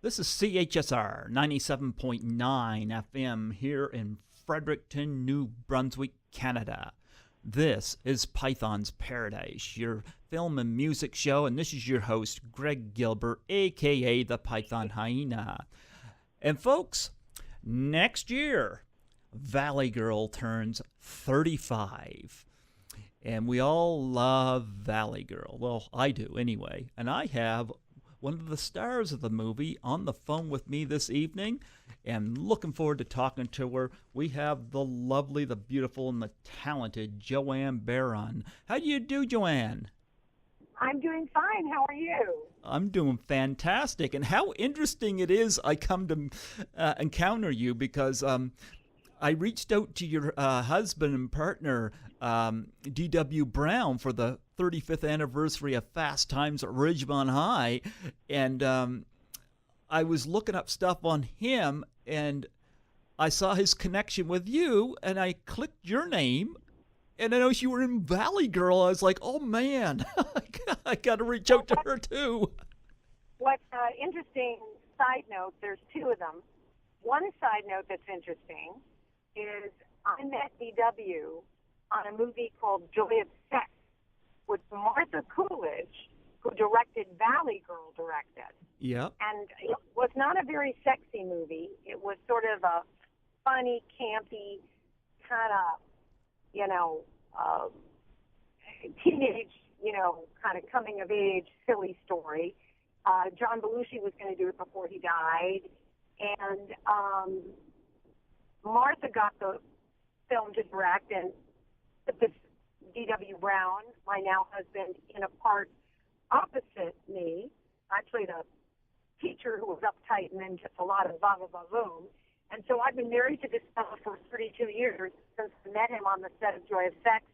This is CHSR 97.9 FM here in Fredericton, New Brunswick, Canada. This is Python's Paradise, your film and music show, and this is your host, Greg Gilbert, aka the Python Hyena. And folks, next year, Valley Girl turns 35. And we all love Valley Girl. Well, I do anyway. And I have one of the stars of the movie on the phone with me this evening, and looking forward to talking to her. We have the lovely, the beautiful, and the talented Joanne Baron. How do you do, Joanne? I'm doing fine. How are you? I'm doing fantastic. And how interesting it is I come to encounter you, because I reached out to your husband and partner, D.W. Brown, for the 35th anniversary of Fast Times at Ridgemont High, and I was looking up stuff on him, and I saw his connection with you, and I clicked your name, and I noticed you were in Valley Girl. I was like, oh man, I got to reach out to her too. What's interesting, side note, there's two of them. One side note that's interesting is I met D.W. on a movie called Joy of Sex, which Martha Coolidge, who directed Valley Girl, directed. Yep. And it was not a very sexy movie. It was sort of a funny, campy, kind of, teenage, kind of coming of age, silly story. John Belushi was going to do it before he died. And Martha got the film to direct, and put this D.W. Brown, my now husband, in a part opposite me. I played a teacher who was uptight and then just a lot of va-va-va-voom. And so I've been married to this fellow for 32 years since I met him on the set of Joy of Sex.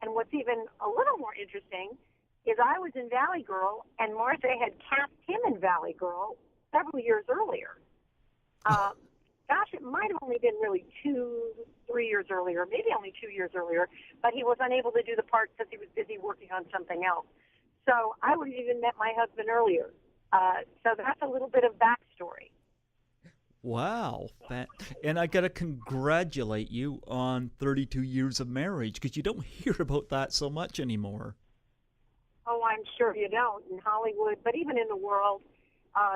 And what's even a little more interesting is I was in Valley Girl, and Martha had cast him in Valley Girl several years earlier. Gosh, it might have only been really 2-3 years earlier, maybe only 2 years earlier, but he was unable to do the part because he was busy working on something else. So I would have even met my husband earlier. So that's a little bit of backstory. Wow. And I got to congratulate you on 32 years of marriage, because you don't hear about that so much anymore. Oh, I'm sure you don't in Hollywood, but even in the world,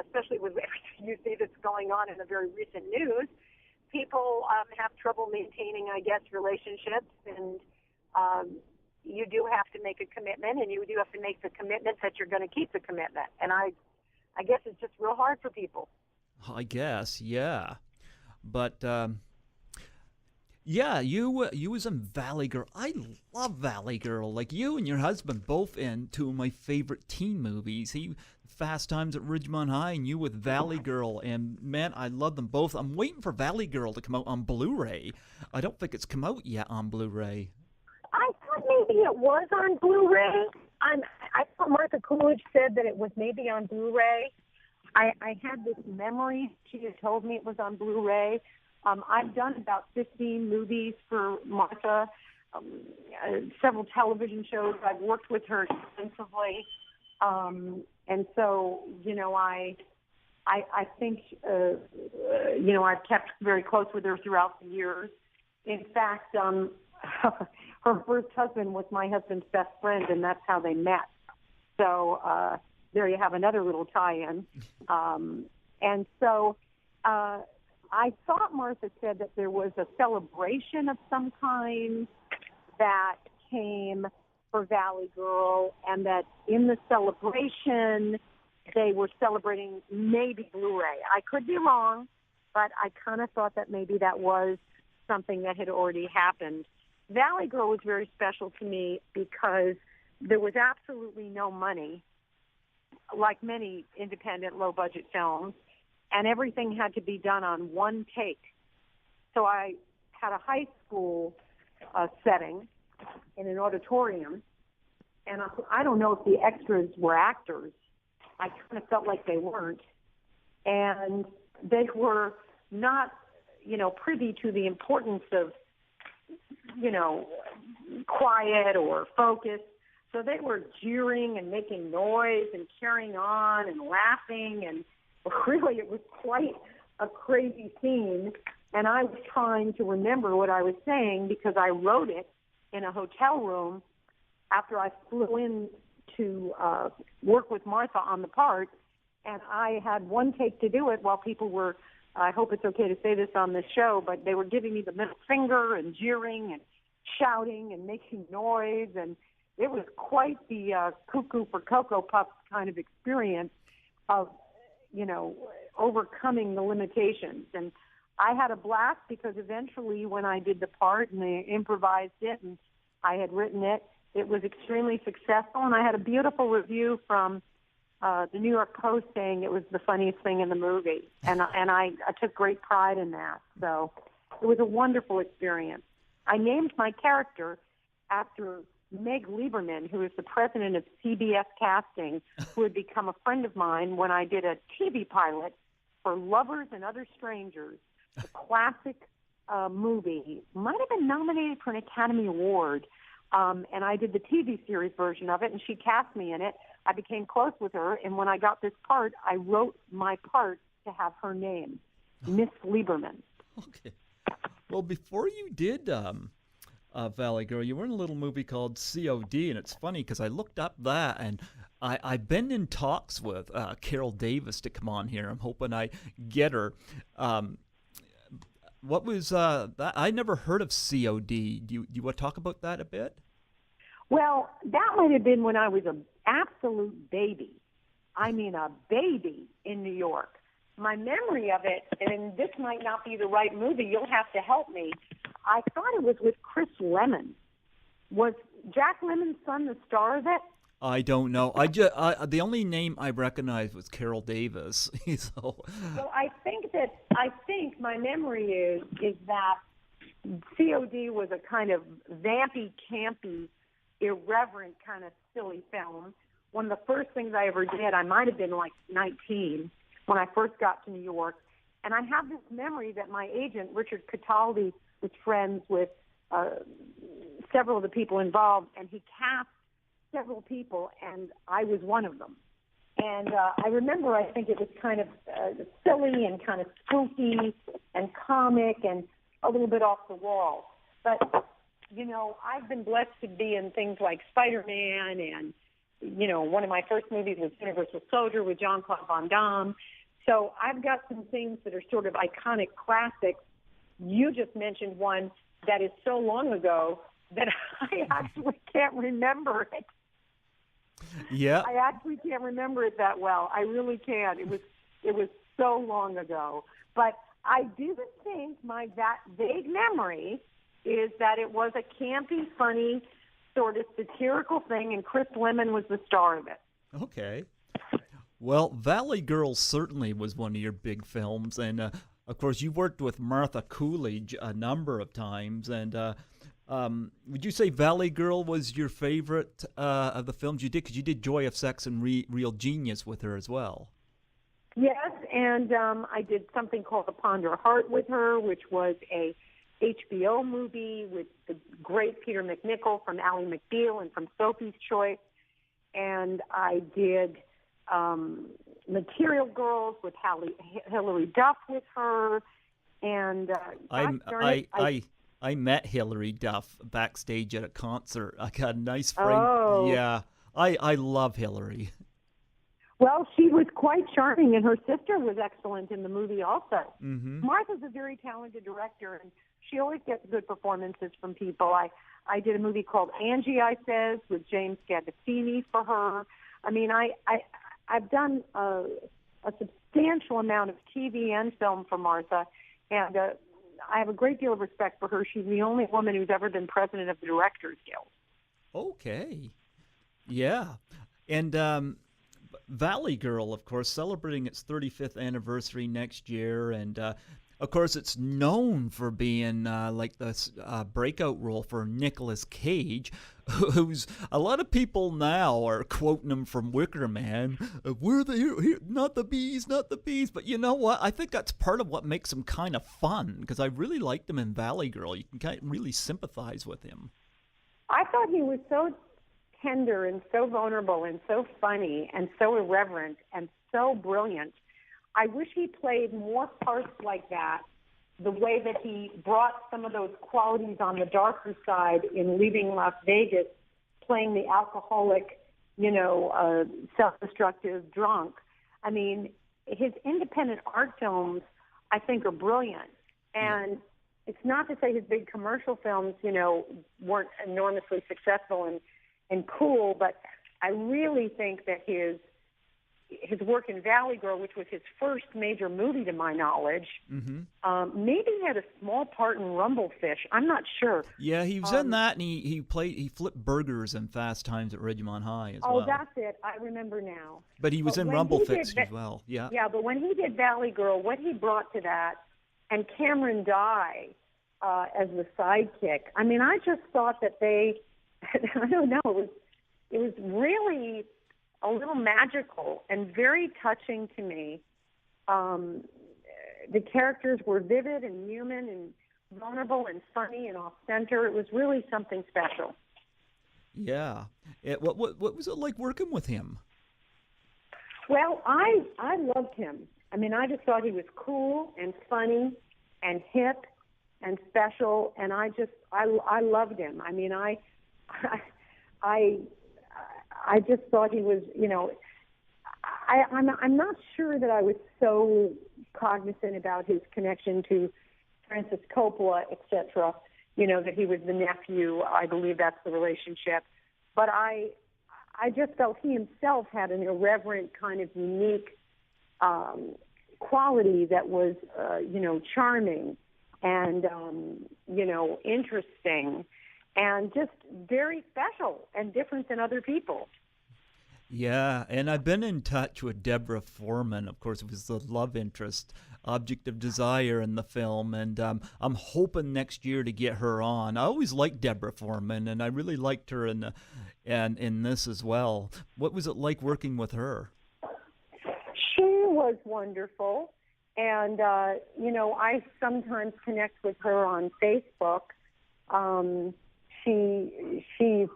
especially with everything you see that's going on in the very recent news, people have trouble maintaining, I guess, relationships, and you do have to make a commitment, and you do have to make the commitment that you're going to keep the commitment. And I guess it's just real hard for people. I guess, yeah. But, yeah, you was in Valley Girl. I love Valley Girl. Like, you and your husband both in two of my favorite teen movies. Fast Times at Ridgemont High, and you with Valley Girl. And, man, I love them both. I'm waiting for Valley Girl to come out on Blu-ray. I don't think it's come out yet on Blu-ray. I thought maybe it was on Blu-ray. I thought Martha Coolidge said that it was maybe on Blu-ray. I had this memory. She had told me it was on Blu-ray. I've done about 15 movies for Martha, several television shows. I've worked with her extensively. And so, I think, I've kept very close with her throughout the years. In fact, her first husband was my husband's best friend, and that's how they met. So there you have another little tie-in. And so I thought Martha said that there was a celebration of some kind that came for Valley Girl, and that in the celebration they were celebrating maybe Blu-ray. I could be wrong, but I kind of thought that maybe that was something that had already happened. Valley Girl was very special to me because there was absolutely no money, like many independent low-budget films, and everything had to be done on one take. So I had a high school setting in an auditorium, and I don't know if the extras were actors. I kind of felt like they weren't. And they were not, privy to the importance of, quiet or focus. So they were jeering and making noise and carrying on and laughing, and really, it was quite a crazy scene. And I was trying to remember what I was saying because I wrote it in a hotel room after I flew in to work with Martha on the part. And I had one take to do it while people were, I hope it's okay to say this on this show, but they were giving me the middle finger and jeering and shouting and making noise. And it was quite the cuckoo for Cocoa Puffs kind of experience of, overcoming the limitations. And I had a blast because eventually when I did the part and they improvised it and I had written it, it was extremely successful. And I had a beautiful review from the New York Post saying it was the funniest thing in the movie. And I took great pride in that. So it was a wonderful experience. I named my character after Meg Lieberman, who is the president of CBS Casting, who had become a friend of mine when I did a TV pilot for Lovers and Other Strangers, a classic movie. Might have been nominated for an Academy Award. And I did the TV series version of it, and she cast me in it. I became close with her, and when I got this part, I wrote my part to have her name, Miss Lieberman. Okay. Well, before you did Valley Girl, you were in a little movie called COD, and it's funny because I looked up that, and I've been in talks with Carol Davis to come on here. I'm hoping I get her. What was that? I never heard of COD. Do you want to talk about that a bit? Well, that might have been when I was an absolute baby. I mean, a baby in New York. My memory of it, and this might not be the right movie, you'll have to help me. I thought it was with Chris Lemmon. Was Jack Lemmon's son the star of it? I don't know. The only name I recognized was Carol Davis. So. Well, I think my memory is that COD was a kind of vampy, campy, irreverent kind of silly film. One of the first things I ever did, I might have been like 19 when I first got to New York. And I have this memory that my agent, Richard Cataldi, was friends with several of the people involved, and he cast several people, and I was one of them. And I remember, I think it was kind of silly and kind of spooky and comic and a little bit off the wall. But, I've been blessed to be in things like Spider-Man and, one of my first movies was Universal Soldier with Jean-Claude Van Damme. So I've got some things that are sort of iconic classics. You just mentioned one that is so long ago that I actually can't remember it. Yeah. I actually can't remember it that well. I really can't. It was so long ago. But I do think that vague memory is that it was a campy, funny, sort of satirical thing, and Chris Lemmon was the star of it. Okay. Well, Valley Girl certainly was one of your big films, and of course you worked with Martha Coolidge a number of times, and would you say Valley Girl was your favorite of the films you did? Because you did Joy of Sex and Real Genius with her as well. Yes, and I did something called Upon Your Heart with her, which was a HBO movie with the great Peter McNichol from Ally McBeal and from Sophie's Choice. And I did Material Girls with Hilary Duff with her. And I met Hilary Duff backstage at a concert. I got a nice friend. Oh. Yeah, I love Hilary. Well, she was quite charming, and her sister was excellent in the movie also. Mm-hmm. Martha's a very talented director, and she always gets good performances from people. I did a movie called Angie, I Says, with James Gandolfini for her. I mean, I've done a substantial amount of TV and film for Martha, and I have a great deal of respect for her. She's the only woman who's ever been president of the Directors Guild. Okay. Yeah. And Valley Girl, of course, celebrating its 35th anniversary next year, and of course, it's known for being like this breakout role for Nicolas Cage, who's a lot of people now are quoting him from Wicker Man. We're the not the bees, not the bees. But you know what? I think that's part of what makes him kind of fun, because I really liked him in Valley Girl. You can kind of really sympathize with him. I thought he was so tender and so vulnerable and so funny and so irreverent and so brilliant. I wish he played more parts like that, the way that he brought some of those qualities on the darker side in Leaving Las Vegas, playing the alcoholic, self-destructive drunk. I mean, his independent art films, I think, are brilliant. And it's not to say his big commercial films, weren't enormously successful and cool, but I really think that his work in Valley Girl, which was his first major movie to my knowledge, maybe he had a small part in Rumblefish. I'm not sure. Yeah, he was in that, and he flipped burgers in Fast Times at Ridgemont High as well. Oh, that's it. I remember now. But he was in Rumblefish as well. Yeah. Yeah, but when he did Valley Girl, what he brought to that, and Cameron Dye as the sidekick. I mean, I just thought that they, I don't know, it was really a little magical and very touching to me. The characters were vivid and human and vulnerable and funny and off-center. It was really something special. Yeah. What was it like working with him? Well, I loved him. I mean, I just thought he was cool and funny and hip and special, and I loved him. I mean, I just thought he was, I'm not sure that I was so cognizant about his connection to Francis Coppola, etc., that he was the nephew. I believe that's the relationship. But I just felt he himself had an irreverent kind of unique quality that was, charming and, interesting and just very special and different than other people. Yeah, and I've been in touch with Deborah Foreman. Of course, it was the love interest, object of desire in the film, and I'm hoping next year to get her on. I always liked Deborah Foreman, and I really liked her in this as well. What was it like working with her? She was wonderful, and I sometimes connect with her on Facebook. She's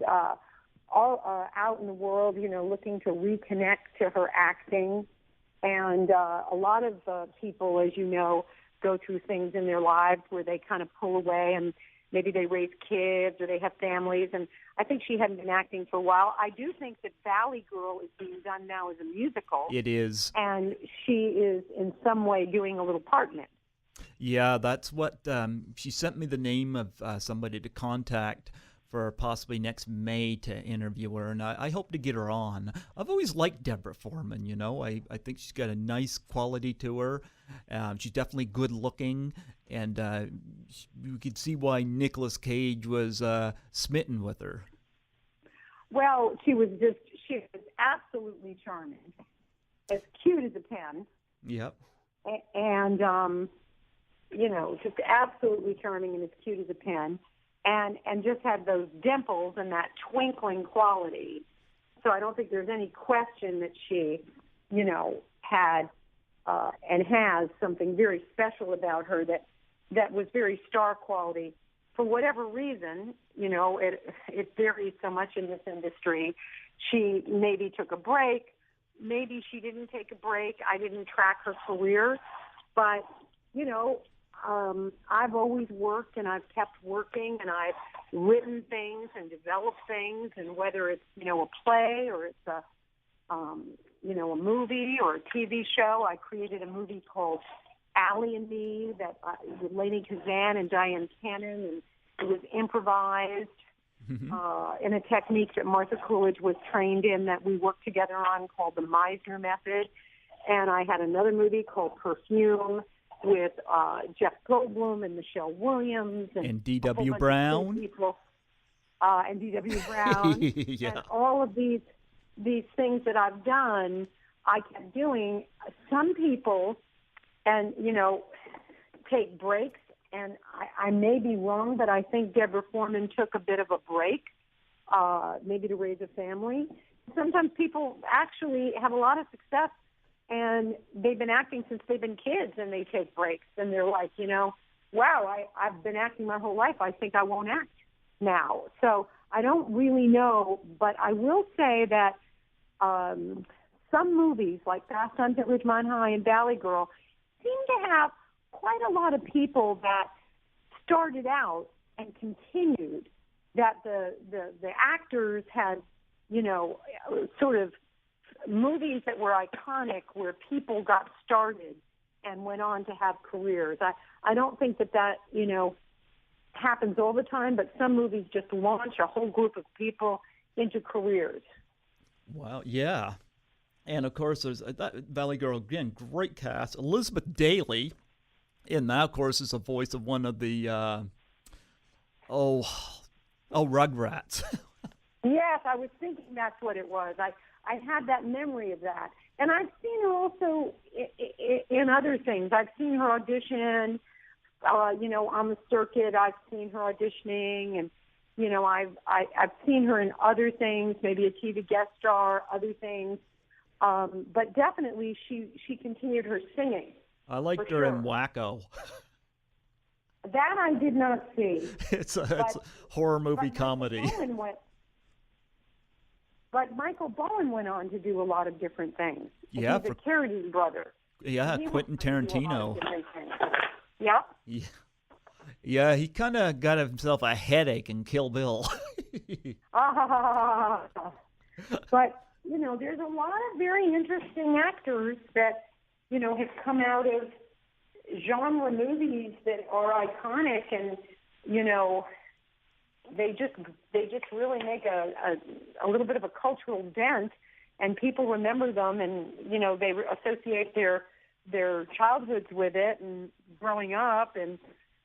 all out in the world, looking to reconnect to her acting. And a lot of people, as you know, go through things in their lives where they kind of pull away and maybe they raise kids or they have families. And I think she hadn't been acting for a while. I do think that Valley Girl is being done now as a musical. It is. And she is in some way doing a little part in it. Yeah, that's what she sent me the name of somebody to contact for possibly next May to interview her, and I hope to get her on. I've always liked Deborah Foreman, I think she's got a nice quality to her. She's definitely good looking, and you could see why Nicolas Cage was smitten with her. Well, she was absolutely charming, as cute as a pen. Yep. And, just absolutely charming and as cute as a pen. And just had those dimples and that twinkling quality. So I don't think there's any question that she, had and has something very special about her that was very star quality. For whatever reason, it varies so much in this industry. She maybe took a break. Maybe she didn't take a break. I didn't track her career. But, I've always worked and I've kept working and I've written things and developed things, and whether it's, a play or it's a movie or a TV show. I created a movie called Allie and Me with Lady Kazan and Diane Cannon, and it was improvised in a technique that Martha Coolidge was trained in that we worked together on called the Meisner Method. And I had another movie called Perfume with Jeff Goldblum and Michelle Williams and D.W. Brown. And D.W. Brown. Yeah. And all of these things that I've done, I kept doing. Some people, and, take breaks, and I may be wrong, but I think Deborah Foreman took a bit of a break, maybe to raise a family. Sometimes people actually have a lot of success, and they've been acting since they've been kids, and they take breaks, and they're like, wow, I've been acting my whole life. I think I won't act now. So I don't really know, but I will say that some movies like Fast Times at Ridgemont High and Valley Girl seem to have quite a lot of people that started out and continued, that the actors had, sort of movies that were iconic where people got started and went on to have careers. I don't think that happens all the time, but some movies just launch a whole group of people into careers. Wow, yeah. And of course, there's that Valley Girl again, great cast. Elizabeth Daily, and that, of course, is the voice of one of the Rugrats. Yes, I was thinking that's what it was. I had that memory of that, and I've seen her also in other things. I've seen her audition, on the circuit. I've seen her auditioning, and I've seen her in other things, maybe a TV guest star, other things. But definitely, she continued her singing. I liked her in Wacko. That I did not see. It's a horror movie comedy. But Michael Bowen went on to do a lot of different things. Yeah, he's a Charities brother. Yeah, Quentin Tarantino. Yeah. Yeah, he kind of got himself a headache in Kill Bill. But, there's a lot of very interesting actors that, have come out of genre movies that are iconic, and, they just really make a little bit of a cultural dent, and people remember them, and, they associate their childhoods with it and growing up, and,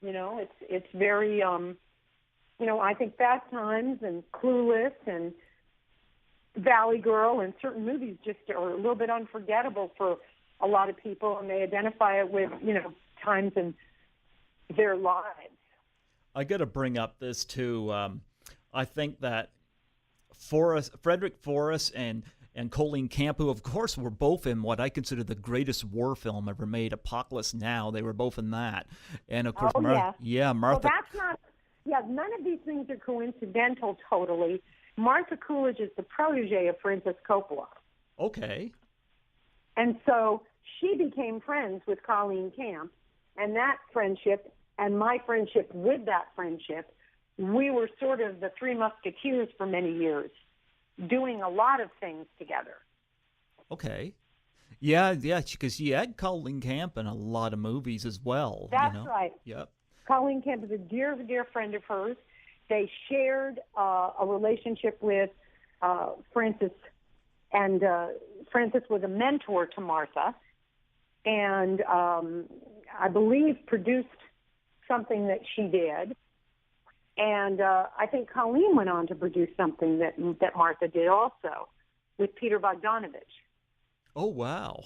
it's very, I think Fast Times and Clueless and Valley Girl and certain movies just are a little bit unforgettable for a lot of people, and they identify it with, times in their lives. I got to bring up this too. I think that Frederick Forrest and Colleen Camp, who of course were both in what I consider the greatest war film ever made, Apocalypse Now. They were both in that, and of course, Martha. Well, that's not. Yeah, none of these things are coincidental. Totally. Martha Coolidge is the protege of Francis Coppola. Okay. And so she became friends with Colleen Camp, and that friendship and my friendship with that friendship, we were sort of the Three Musketeers for many years, doing a lot of things together. Okay. Yeah, because she had Colleen Camp in a lot of movies as well. That's right. Yep. Colleen Camp is a dear, dear friend of hers. They shared a relationship with Francis, and Francis was a mentor to Martha, and I believe produced something that she did. And I think Colleen went on to produce something that Martha did also with Peter Bogdanovich. Oh, wow.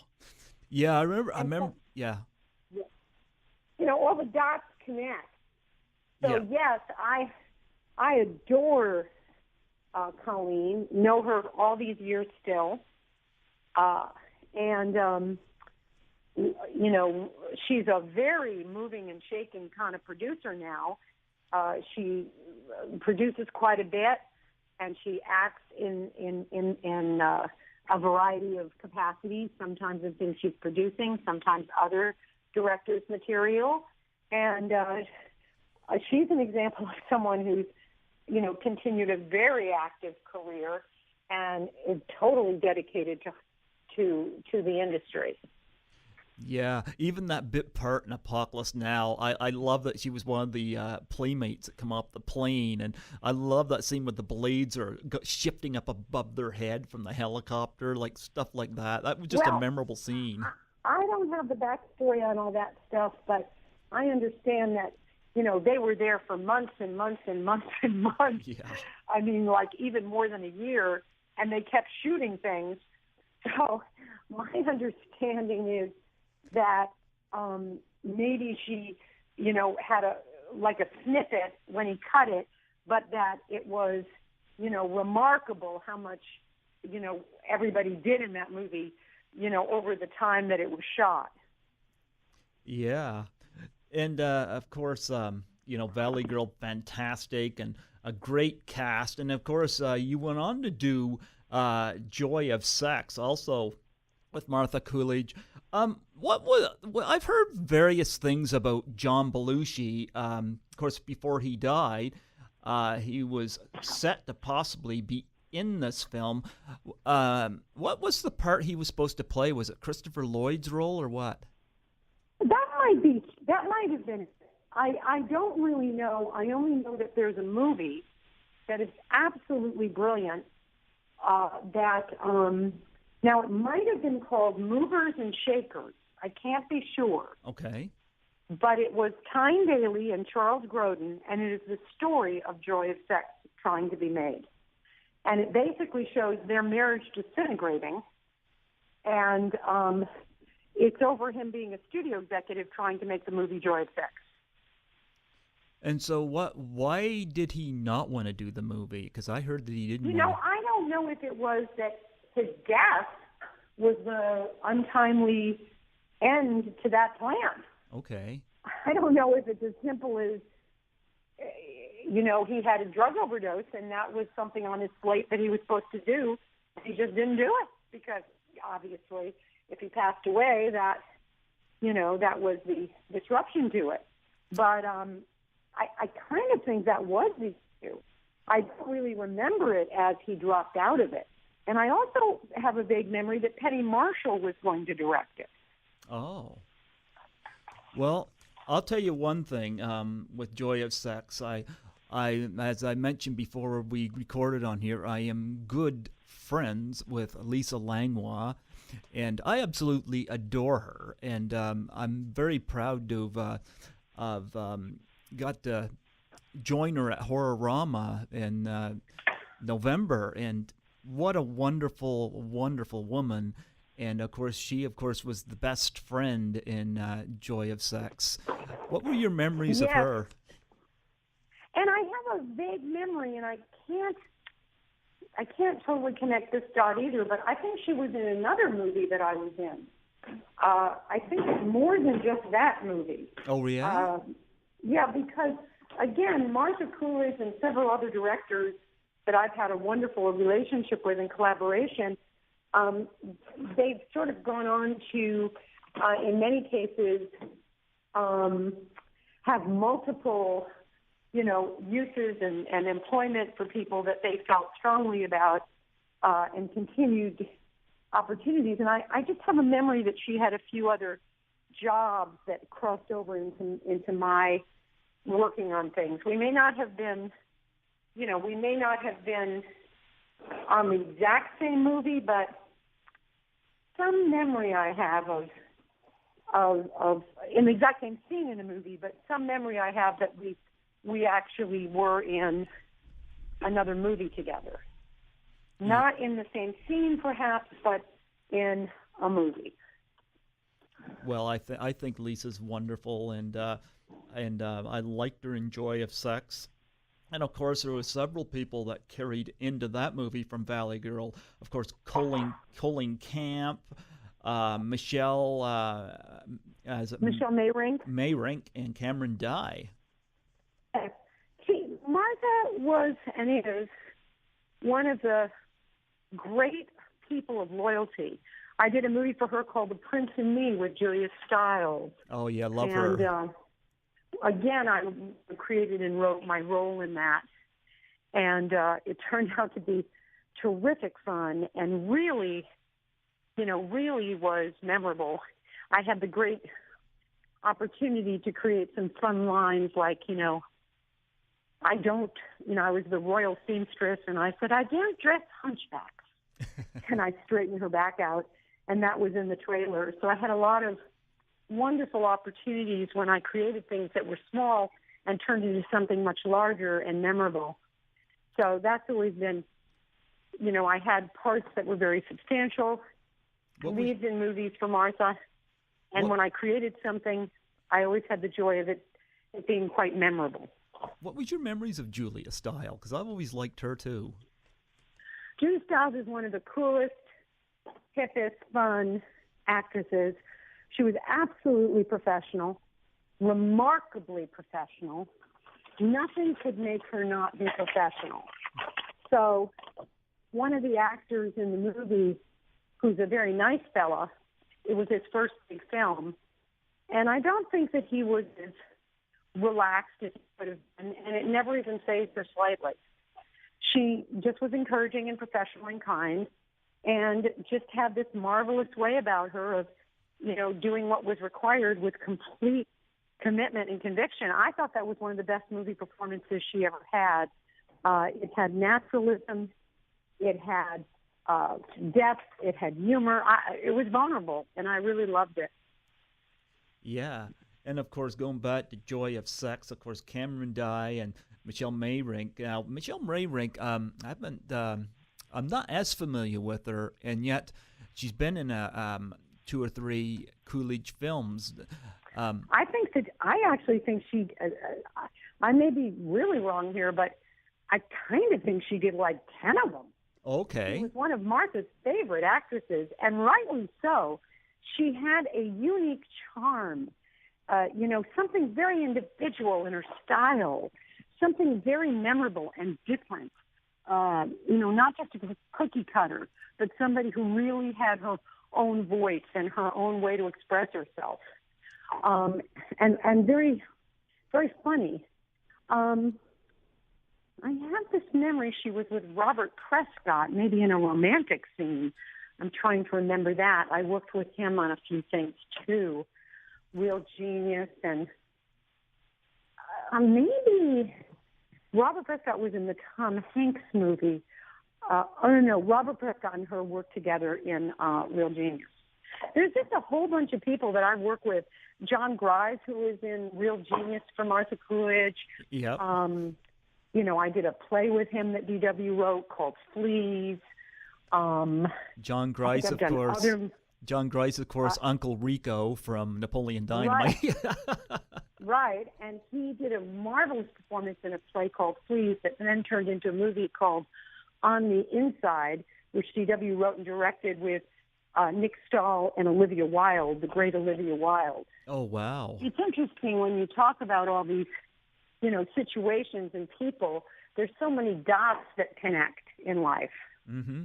Yeah, I remember. Yeah. All the dots connect. So, yes, I adore Colleen, know her all these years still. And she's a very moving and shaking kind of producer now. She produces quite a bit, and she acts in a variety of capacities, sometimes in things she's producing, sometimes other directors' material. And she's an example of someone who's, continued a very active career and is totally dedicated to the industry. Yeah, even that bit part in Apocalypse Now, I love that she was one of the playmates that come off the plane, and I love that scene with the blades are shifting up above their head from the helicopter, like stuff like that. That was just a memorable scene. I don't have the backstory on all that stuff, but I understand that, they were there for months and months and months and months. Yeah. I mean, like even more than a year, and they kept shooting things. So my understanding is that maybe she, had a snippet when he cut it, but that it was, remarkable how much, everybody did in that movie, over the time that it was shot. Yeah. And, of course, Valley Girl, fantastic, and a great cast. And, of course, you went on to do Joy of Sex, also with Martha Coolidge. I've heard various things about John Belushi. Of course, before he died, he was set to possibly be in this film. What was the part he was supposed to play? Was it Christopher Lloyd's role or what? That might have been. I don't really know. I only know that there's a movie that is absolutely brilliant. Now it might have been called Movers and Shakers. I can't be sure. Okay. But it was Tyne Daly and Charles Grodin, and it is the story of Joy of Sex trying to be made. And it basically shows their marriage disintegrating, and it's over him being a studio executive trying to make the movie Joy of Sex. And so why did he not want to do the movie? Because I heard that he didn't I don't know if it was that his death was the untimely end to that plan. Okay. I don't know if it's as simple as, he had a drug overdose and that was something on his plate that he was supposed to do. He just didn't do it because, obviously, if he passed away, that was the disruption to it. But I kind of think that was the issue. I don't really remember it as he dropped out of it. And I also have a vague memory that Penny Marshall was going to direct it. Oh. Well, I'll tell you one thing with Joy of Sex. I, as I mentioned before we recorded on here, I am good friends with Lisa Langlois, and I absolutely adore her. And I'm very proud to have got to join her at Horrorama in November, and what a wonderful, wonderful woman. And, of course, she was the best friend in Joy of Sex. What were your memories of her? And I have a vague memory, and I can't totally connect this dot either, but I think she was in another movie that I was in. I think it's more than just that movie. Oh, yeah? Yeah, because, again, Martha Coolidge and several other directors that I've had a wonderful relationship with in collaboration, they've sort of gone on to, in many cases, have multiple, uses and employment for people that they felt strongly about, and continued opportunities. And I just have a memory that she had a few other jobs that crossed over into my working on things. We may not have been on the exact same movie, but some memory I have of in the exact same scene in the movie, but some memory I have that we actually were in another movie together. Not in the same scene, perhaps, but in a movie. Well, I think Lisa's wonderful, and I liked her in Joy of Sex. And, of course, there were several people that carried into that movie from Valley Girl. Of course, Colleen Camp, Michelle Mayrink, and Cameron Dye. See, Martha was and is one of the great people of loyalty. I did a movie for her called The Prince and Me with Julia Stiles. Oh, yeah, love her. And again, I created and wrote my role in that. And it turned out to be terrific fun and really was memorable. I had the great opportunity to create some fun lines like, I was the royal seamstress, and I said, I don't dress hunchbacks. And I straightened her back out, and that was in the trailer. So I had a lot of wonderful opportunities when I created things that were small and turned into something much larger and memorable. So that's always been, I had parts that were very substantial, leads in movies for Martha, and when I created something, I always had the joy of it being quite memorable. What was your memories of Julia Stiles? Because I've always liked her, too. Julia Stiles is one of the coolest, hippest, fun actresses. She was absolutely professional, remarkably professional. Nothing could make her not be professional. So one of the actors in the movie who's a very nice fella. It was his first big film. And I don't think that he was as relaxed as he could have been, and it never even fazed her slightly. She just was encouraging and professional and kind, and just had this marvelous way about her of, doing what was required with complete commitment and conviction. I thought that was one of the best movie performances she ever had. It had naturalism, it had depth, it had humor. It was vulnerable, and I really loved it. Yeah. And, of course, going back to Joy of Sex, of course, Cameron Dye and Michelle Mayring. Now, Michelle Mayring, I'm not as familiar with her, and yet she's been in 2 or 3 Coolidge films. I actually think she, I may be really wrong here, but I kind of think she did like 10 of them. Okay. She was one of Martha's favorite actresses, and rightly so. She had a unique charm, something very individual in her style, something very memorable and different. Not just a cookie cutter, but somebody who really had her own voice and her own way to express herself. And very, very funny. I have this memory she was with Robert Prescott, maybe in a romantic scene. I'm trying to remember that. I worked with him on a few things, too. Real Genius, and maybe Robert Prescott was in the Tom Hanks movie. Robert Prescott and her worked together in Real Genius. There's just a whole bunch of people that I've worked with. John Grise, who is in Real Genius for Martha Coolidge. Yep. I did a play with him that D.W. wrote called Fleas. John Grise, of course. John Grise, of course, Uncle Rico from Napoleon Dynamite. Right, and he did a marvelous performance in a play called Fleas that then turned into a movie called On the Inside, which D.W. wrote and directed with Nick Stahl and Olivia Wilde, the great Olivia Wilde. Oh, wow. It's interesting when you talk about all these, situations and people, there's so many dots that connect in life. Mm-hmm.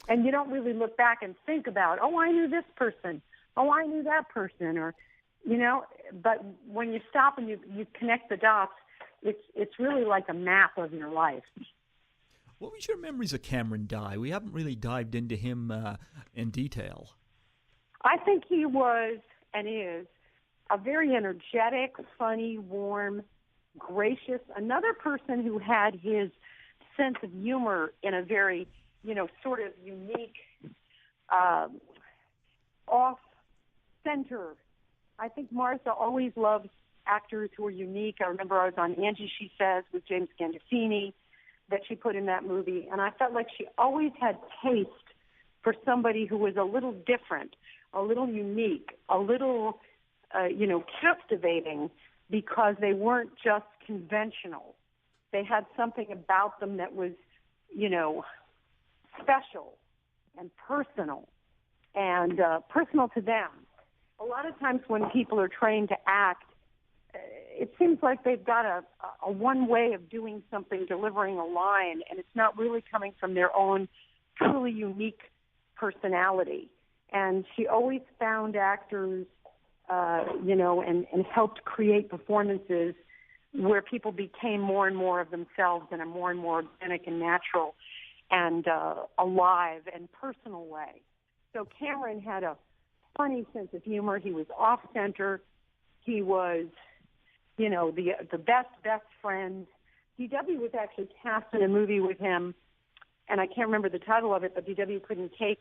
And you don't really look back and think about, oh, I knew this person. Oh, I knew that person. Or, but when you stop and you connect the dots, it's really like a map of your life. What was your memories of Cameron Dye? We haven't really dived into him in detail. I think he was and is a very energetic, funny, warm, gracious, another person who had his sense of humor in a very, sort of unique, off-center. I think Martha always loves actors who are unique. I remember I was on Angie, She Says, with James Gandolfini that she put in that movie, and I felt like she always had taste for somebody who was a little different, a little unique, a little, captivating, because they weren't just conventional. They had something about them that was, special and personal to them. A lot of times when people are trained to act, it seems like they've got a one way of doing something, delivering a line, and it's not really coming from their own truly unique personality. And she always found actors, and helped create performances where people became more and more of themselves in a more and more organic and natural and alive and personal way. So Cameron had a funny sense of humor. He was off-center. He was, the best friend. D.W. was actually cast in a movie with him, and I can't remember the title of it, but D.W. couldn't take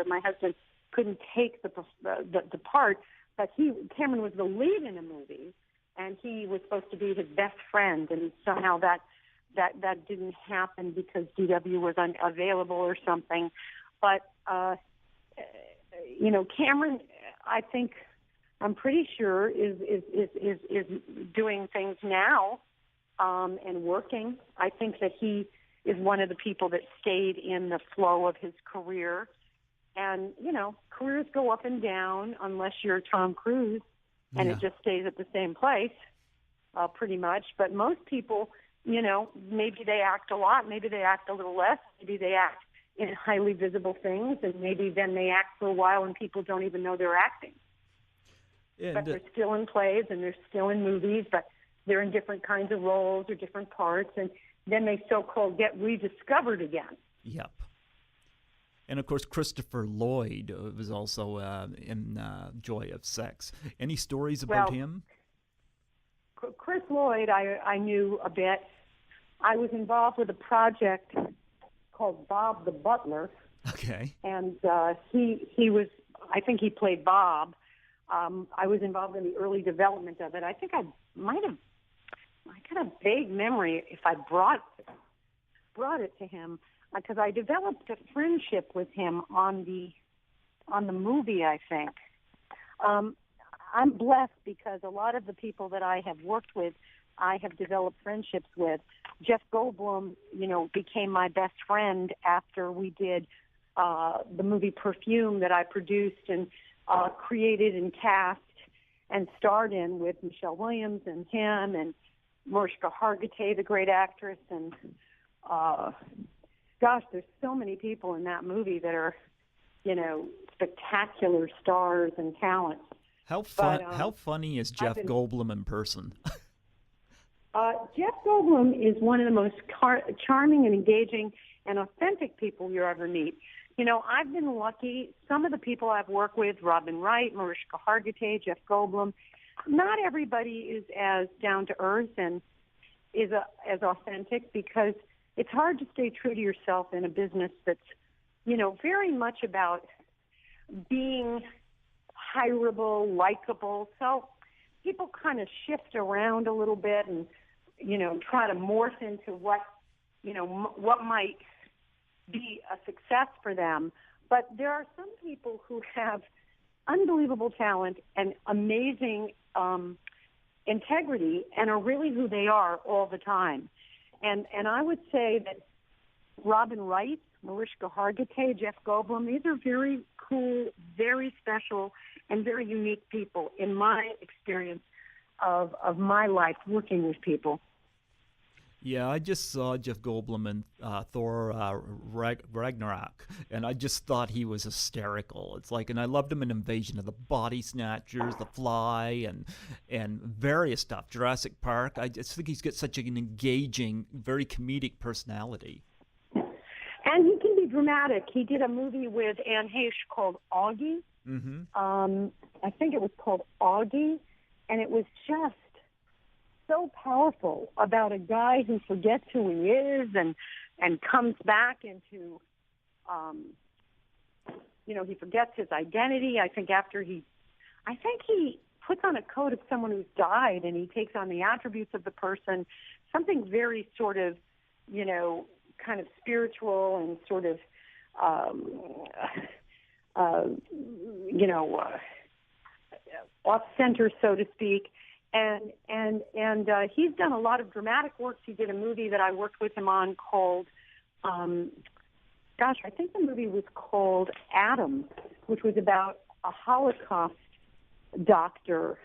my husband couldn't take the part, but Cameron was the lead in a movie, and he was supposed to be his best friend, and somehow that didn't happen because D.W. was unavailable or something. But Cameron, I'm pretty sure is doing things now and working. I think that he is one of the people that stayed in the flow of his career. And, careers go up and down unless you're Tom Cruise, and it just stays at the same place pretty much. But most people, maybe they act a lot, maybe they act a little less, maybe they act in highly visible things, and maybe then they act for a while and people don't even know they're acting. And, but they're still in plays and they're still in movies, but they're in different kinds of roles or different parts, and then they so-called get rediscovered again. Yep. And, of course, Christopher Lloyd was also in Joy of Sex. Any stories about him? Chris Lloyd, I knew a bit. I was involved with a project called Bob the Butler. Okay. And he was, I think he played Bob. I was involved in the early development of it. I think I got a vague memory if I brought it to him, because I developed a friendship with him on the movie, I think. I'm blessed because a lot of the people that I have worked with, I have developed friendships with. Jeff Goldblum, became my best friend after we did the movie Perfume that I produced and created and cast and starred in with Michelle Williams and him and Mariska Hargitay, the great actress, and gosh, there's so many people in that movie that are, spectacular stars and talents. How funny is Jeff Goldblum in person? Jeff Goldblum is one of the most charming and engaging and authentic people you'll ever meet. I've been lucky. Some of the people I've worked with, Robin Wright, Mariska Hargitay, Jeff Goldblum, not everybody is as down to earth and is as authentic, because it's hard to stay true to yourself in a business that's, very much about being hireable, likable. So people kind of shift around a little bit and, try to morph into what might be a success for them. But there are some people who have unbelievable talent and amazing integrity and are really who they are all the time. And I would say that Robin Wright, Mariska Hargitay, Jeff Goldblum, these are very cool, very special, and very unique people in my experience of my life working with people. Yeah, I just saw Jeff Goldblum in Thor Ragnarok, and I just thought he was hysterical. And I loved him in Invasion of the Body Snatchers, The Fly, and various stuff, Jurassic Park. I just think he's got such an engaging, very comedic personality. And he can be dramatic. He did a movie with Anne Heche called Augie. Mm-hmm. I think it was called Augie, and it was just so powerful about a guy who forgets who he is and comes back into, he forgets his identity. I think he puts on a coat of someone who's died, and he takes on the attributes of the person, something very sort of, kind of spiritual and sort of, off-center, so to speak. And he's done a lot of dramatic works. He did a movie that I worked with him on called, I think the movie was called Adam, which was about a Holocaust doctor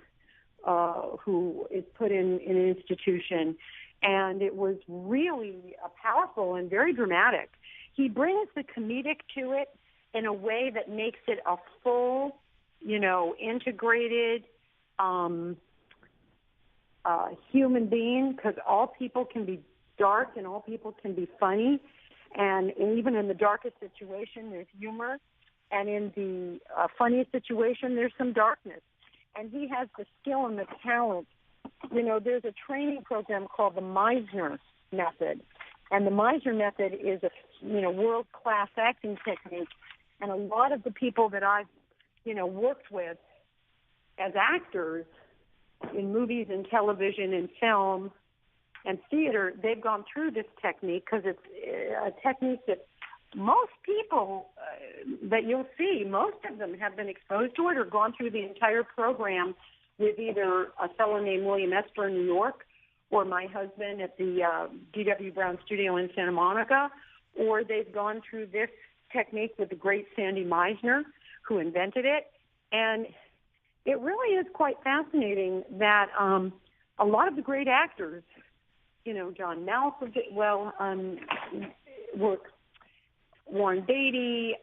who is put in an institution. And it was really powerful and very dramatic. He brings the comedic to it in a way that makes it a full, integrated human being, because all people can be dark and all people can be funny. And even in the darkest situation, there's humor. And in the funniest situation, there's some darkness. And he has the skill and the talent. There's a training program called the Meisner Method. And the Meisner Method is a, world-class acting technique. And a lot of the people that I've, worked with as actors in movies and television and film and theater, they've gone through this technique because it's a technique that most people that you'll see, most of them have been exposed to it or gone through the entire program with either a fellow named William Esper in New York or my husband at the D.W. Brown Studio in Santa Monica, or they've gone through this technique with the great Sandy Meisner, who invented it. And it really is quite fascinating that a lot of the great actors, John Malkovich, Warren Beatty,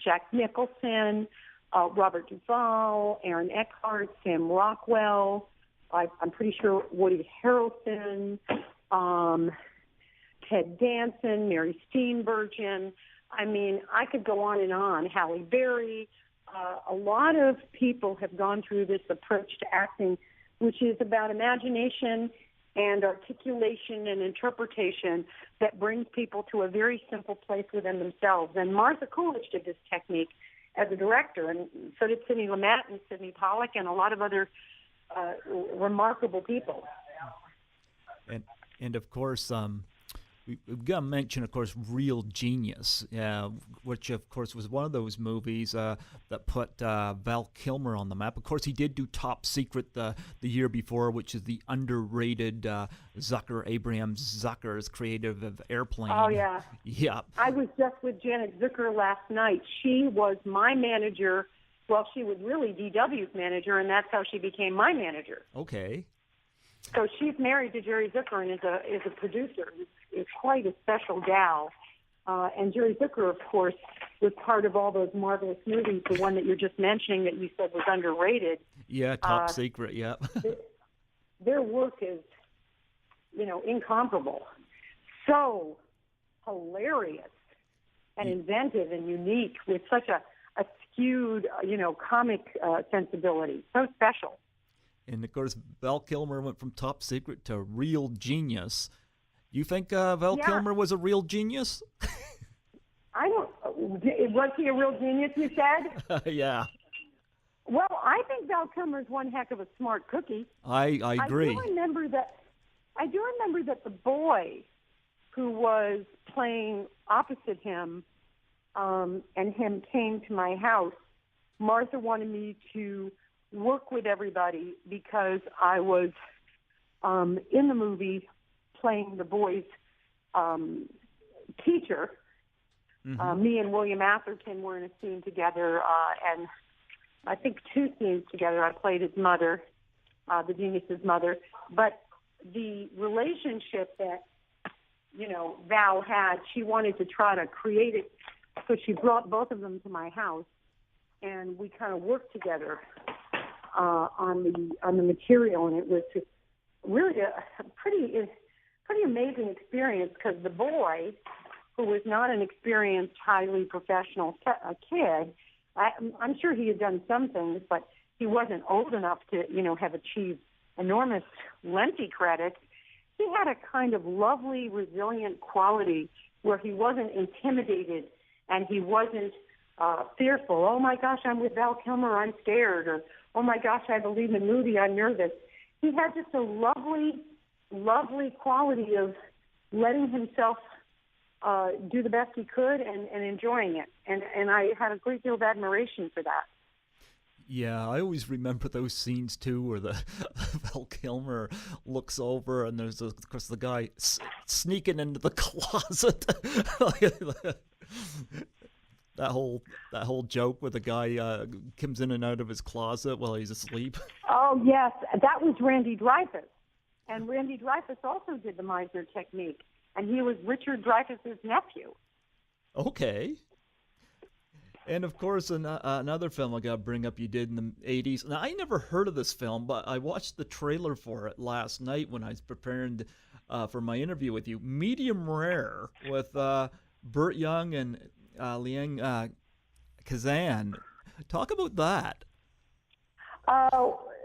Jack Nicholson, Robert Duvall, Aaron Eckhart, Sam Rockwell. I'm pretty sure Woody Harrelson, Ted Danson, Mary Steenburgen. I mean, I could go on and on. Halle Berry. A lot of people have gone through this approach to acting, which is about imagination and articulation and interpretation that brings people to a very simple place within themselves. And Martha Coolidge did this technique as a director, and so did Sidney Lumet and Sidney Pollack and a lot of other remarkable people. And of course, we've got to mention, of course, Real Genius, which, of course, was one of those movies that put Val Kilmer on the map. Of course, he did do Top Secret the year before, which is the underrated Abraham Zucker's creative of Airplane. Oh, yeah. Yeah. I was just with Janet Zucker last night. She was my manager. Well, she was really DW's manager, and that's how she became my manager. Okay. So she's married to Jerry Zucker and is a producer. Is quite a special gal. And Jerry Zucker, of course, was part of all those marvelous movies. The one that you're just mentioning that you said was underrated. Yeah, Top Secret. Yeah. Their work is, incomparable. So hilarious and inventive and unique with such a skewed, comic sensibility. So special. And, of course, Val Kilmer went from Top Secret to Real Genius. You think Val Kilmer was a real genius? I don't. Was he a real genius, you said? Yeah. Well, I think Val Kilmer's one heck of a smart cookie. I agree. I do remember that the boy who was playing opposite him and him came to my house. Martha wanted me to work with everybody because I was in the movie playing the boy's teacher. Mm-hmm. Me and William Atherton were in a scene together, and I think 2 scenes together. I played his mother, the genius's mother. But the relationship that, Val had, she wanted to try to create it, so she brought both of them to my house, and we kind of worked together on the material, and it was just really a pretty amazing experience because the boy, who was not an experienced, highly professional kid, I'm sure he had done some things, but he wasn't old enough to, have achieved enormous lengthy credits. He had a kind of lovely, resilient quality where he wasn't intimidated and he wasn't fearful. Oh my gosh, I'm with Val Kilmer, I'm scared, or oh my gosh, I believe in Moody, I'm nervous. He had just a lovely, lovely quality of letting himself do the best he could and enjoying it. And I had a great deal of admiration for that. Yeah, I always remember those scenes too, where the Val Kilmer looks over and there's, of course, the guy sneaking into the closet. That whole joke where the guy comes in and out of his closet while he's asleep. Oh yes, that was Randy Dreyfuss, and Randy Dreyfuss also did the Meisner technique, and he was Richard Dreyfuss's nephew. Okay. And, of course, another film I got to bring up you did in the 80s. Now, I never heard of this film, but I watched the trailer for it last night when I was preparing for my interview with you. Medium Rare with Burt Young and Liang Kazan. Talk about that.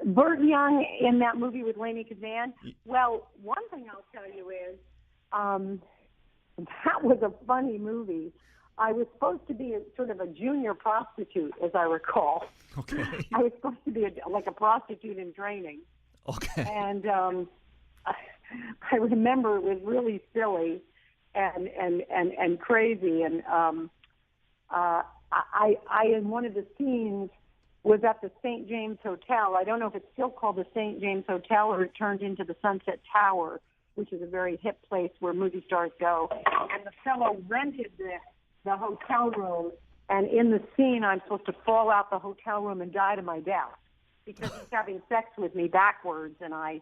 Burt Young in that movie with Lainie Kazan? Well, one thing I'll tell you is that was a funny movie. I was supposed to be sort of a junior prostitute, as I recall. Okay. I was supposed to be like a prostitute in training. Okay. And I remember it was really silly and crazy. And I in one of the scenes was at the St. James Hotel. I don't know if it's still called the St. James Hotel or it turned into the Sunset Tower, which is a very hip place where movie stars go. And the fellow rented the hotel room, and in the scene, I'm supposed to fall out the hotel room and die to my death because he's having sex with me backwards, and I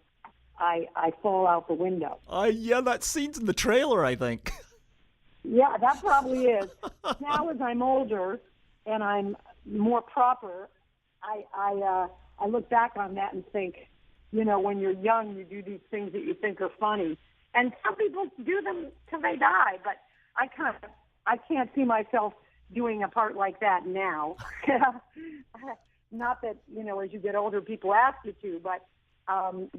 fall out the window. Yeah, that scene's in the trailer, I think. Yeah, that probably is. Now, as I'm older and I'm more proper, I look back on that and think, when you're young, you do these things that you think are funny, and some people do them till they die. But I can't see myself doing a part like that now. Not that as you get older, people ask you to, but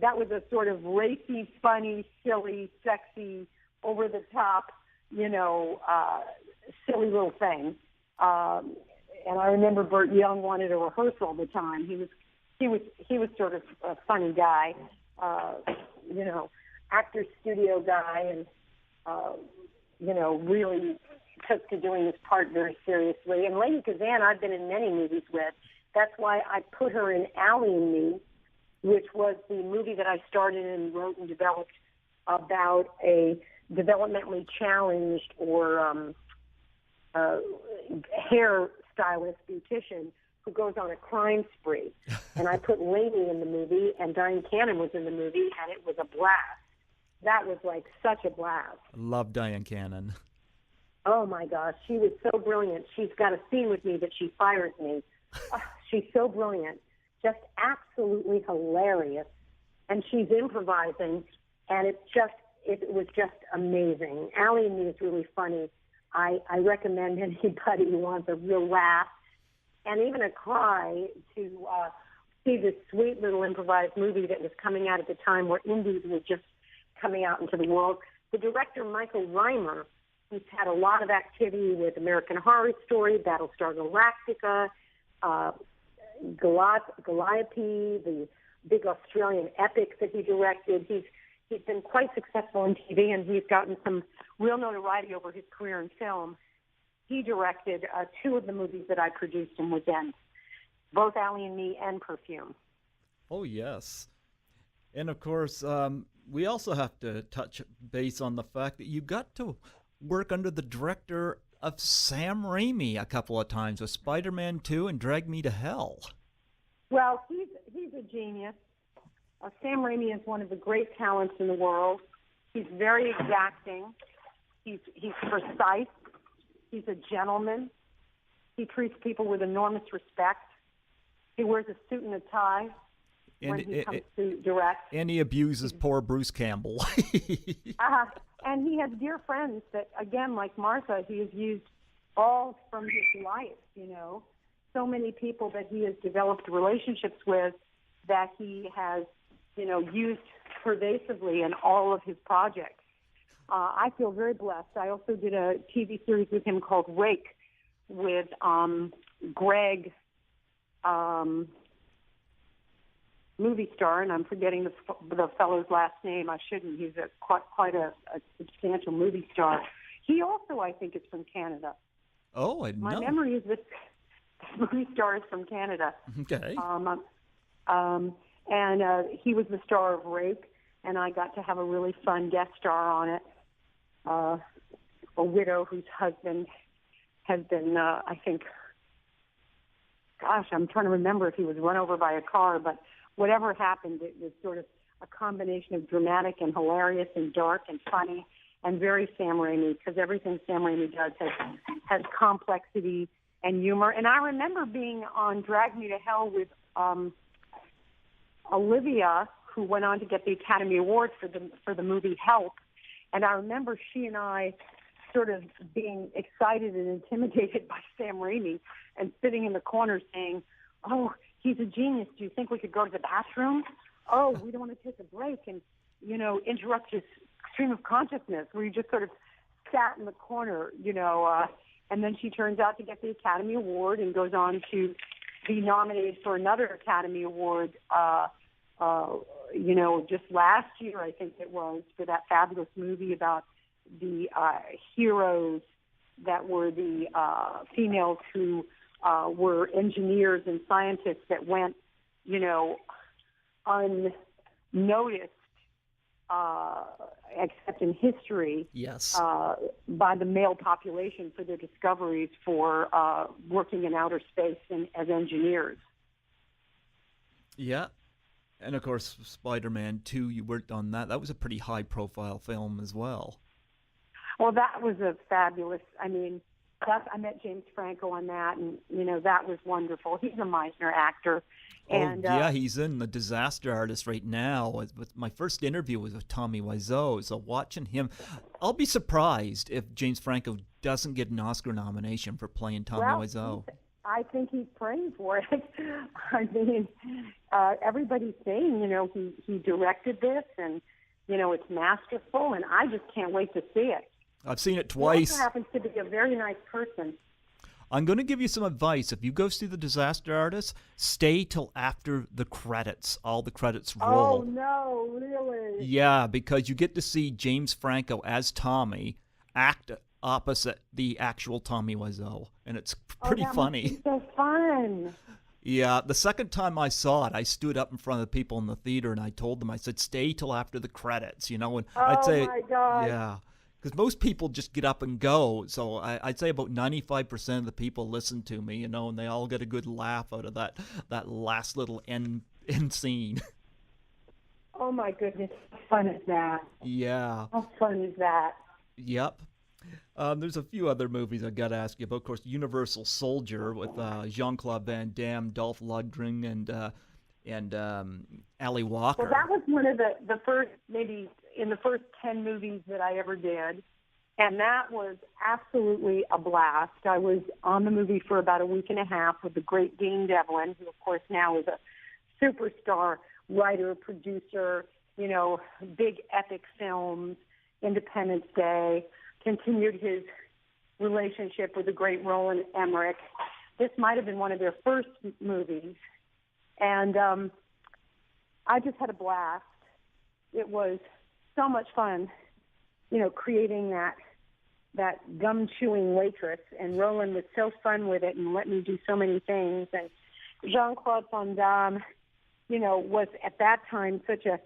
that was a sort of racy, funny, silly, sexy, over the top, silly little thing. And I remember Burt Young wanted a rehearsal all the time. He was sort of a funny guy, actor studio guy, and really took to doing his part very seriously. And Lady Kazan, I've been in many movies with. That's why I put her in Allie and Me, which was the movie that I started and wrote and developed about a developmentally challenged or hair stylist beautician who goes on a crime spree. And I put Raimi in the movie, and Diane Cannon was in the movie, and it was a blast. That was like such a blast. I love Diane Cannon. Oh my gosh, she was so brilliant. She's got a scene with me that she fires me. She's so brilliant, just absolutely hilarious. And she's improvising, and it was just amazing. Allie and Me is really funny. I recommend anybody who wants a real laugh and even a cry to see this sweet little improvised movie that was coming out at the time where indies were just coming out into the world. The director, Michael Reimer, who's had a lot of activity with American Horror Story, Battlestar Galactica, Calliope, the big Australian epic that he directed. He's been quite successful in TV, and he's gotten some real notoriety over his career in film. He directed two of the movies that I produced and was in, both Allie and Me and Perfume. Oh, yes. And, of course, we also have to touch base on the fact that you got to work under the director of Sam Raimi a couple of times with Spider-Man 2 and Drag Me to Hell. Well, he's a genius. Sam Raimi is one of the great talents in the world. He's very exacting. He's precise. He's a gentleman. He treats people with enormous respect. He wears a suit and a tie when he comes to direct. And he abuses poor Bruce Campbell. And he has dear friends that, again, like Martha, he has used all from his life, So many people that he has developed relationships with that he has, used pervasively in all of his projects. I feel very blessed. I also did a TV series with him called Rake with Greg, movie star, and I'm forgetting the fellow's last name. I shouldn't. He's quite a substantial movie star. He also, I think, is from Canada. Oh, I know. My memory is this movie star is from Canada. Okay. And he was the star of Rake, and I got to have a really fun guest star on it. A widow whose husband has been, I think, gosh, I'm trying to remember if he was run over by a car, but whatever happened, it was sort of a combination of dramatic and hilarious and dark and funny and very Sam Raimi, because everything Sam Raimi does has complexity and humor. And I remember being on Drag Me to Hell with Olivia, who went on to get the Academy Award for the movie Help. And I remember she and I sort of being excited and intimidated by Sam Raimi and sitting in the corner saying, "Oh, he's a genius. Do you think we could go to the bathroom? Oh, we don't want to take a break and, interrupt his stream of consciousness." We just sort of sat in the corner, and then she turns out to get the Academy Award and goes on to be nominated for another Academy Award, just last year, I think it was, for that fabulous movie about the heroes that were the females who were engineers and scientists that went, unnoticed, except in history, yes, by the male population for their discoveries for working in outer space and as engineers. Yeah. And, of course, Spider-Man 2, you worked on that. That was a pretty high-profile film as well. Well, that was a fabulous. I mean, I met James Franco on that, and that was wonderful. He's a Meisner actor, and yeah, he's in The Disaster Artist right now. With my first interview was with Tommy Wiseau, so watching him, I'll be surprised if James Franco doesn't get an Oscar nomination for playing Tommy Wiseau. I think he's praying for it. I mean, everybody's saying, he directed this, and it's masterful, and I just can't wait to see it. I've seen it twice. He also happens to be a very nice person. I'm going to give you some advice. If you go see The Disaster Artist, stay till after the credits. All the credits roll. Oh, no, really? Yeah, because you get to see James Franco as Tommy act opposite the actual Tommy Wiseau, and it's pretty funny. Must be so fun. Yeah, the second time I saw it, I stood up in front of the people in the theater, and I told them, I said, stay till after the credits, and I'd say, my God. Yeah. Because most people just get up and go, so I'd say about 95% of the people listen to me, and they all get a good laugh out of that last little end scene. Oh my goodness, how fun is that? Yeah. How fun is that? Yep. There's a few other movies I got to ask you about. Of course, Universal Soldier with Jean-Claude Van Damme, Dolph Lundgren, and Ali Walker. Well, that was one of the first, maybe in the first 10 movies that I ever did, and that was absolutely a blast. I was on the movie for about a week and a half with the great Dean Devlin, who, of course, now is a superstar writer, producer, big epic films, Independence Day, continued his relationship with the great Roland Emmerich. This might have been one of their first movies, and I just had a blast. It was so much fun, creating that gum-chewing waitress, and Roland was so fun with it and let me do so many things. And Jean-Claude Van Damme, was at that time such a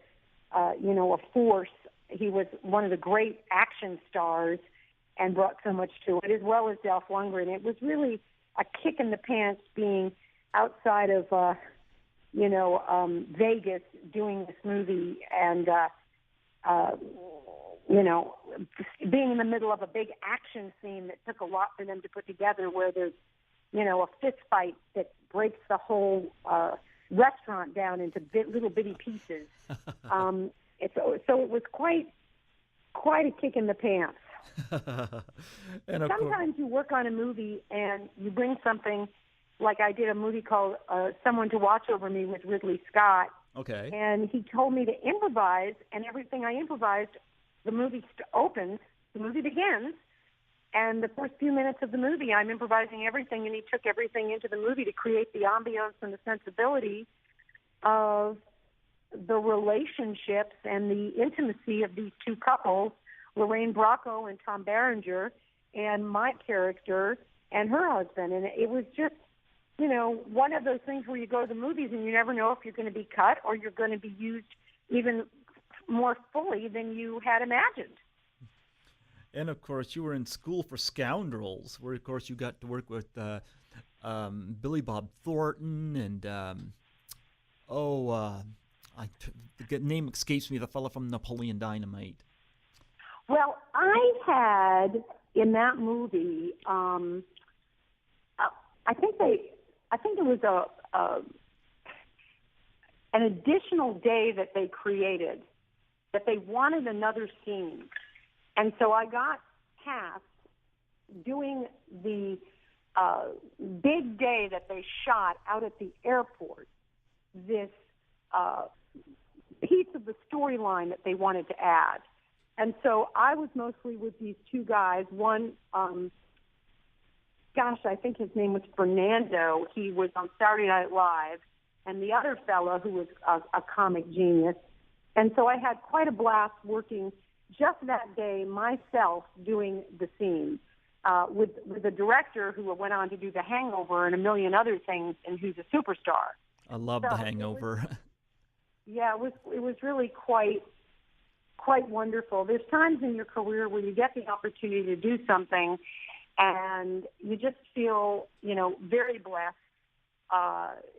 force. He was one of the great action stars and brought so much to it, as well as Dolph Lundgren. It was really a kick in the pants being outside of, Vegas doing this movie and, being in the middle of a big action scene that took a lot for them to put together, where there's, a fist fight that breaks the whole restaurant down into little bitty pieces. So it was quite a kick in the pants. And sometimes you work on a movie and you bring something, like I did a movie called Someone to Watch Over Me with Ridley Scott. Okay. And he told me to improvise, and everything I improvised, the movie opens, the movie begins, and the first few minutes of the movie, I'm improvising everything, and he took everything into the movie to create the ambiance and the sensibility of the relationships and the intimacy of these two couples, Lorraine Bracco and Tom Berenger, and my character and her husband. And it was just, one of those things where you go to the movies and you never know if you're going to be cut or you're going to be used even more fully than you had imagined. And, of course, you were in School for Scoundrels, where, of course, you got to work with Billy Bob Thornton and, the name escapes me, the fellow from Napoleon Dynamite. Well, I had, in that movie, I think it was an additional day that they created, that they wanted another scene. And so I got tasked doing the big day that they shot out at the airport, this piece of the storyline that they wanted to add. And so I was mostly with these two guys. One, I think his name was Fernando. He was on Saturday Night Live. And the other fellow who was a comic genius. And so I had quite a blast working just that day myself doing the scene with the director who went on to do The Hangover and a million other things, and who's a superstar. I love The Hangover. It was really quite wonderful. There's times in your career where you get the opportunity to do something and you just feel, very blessed.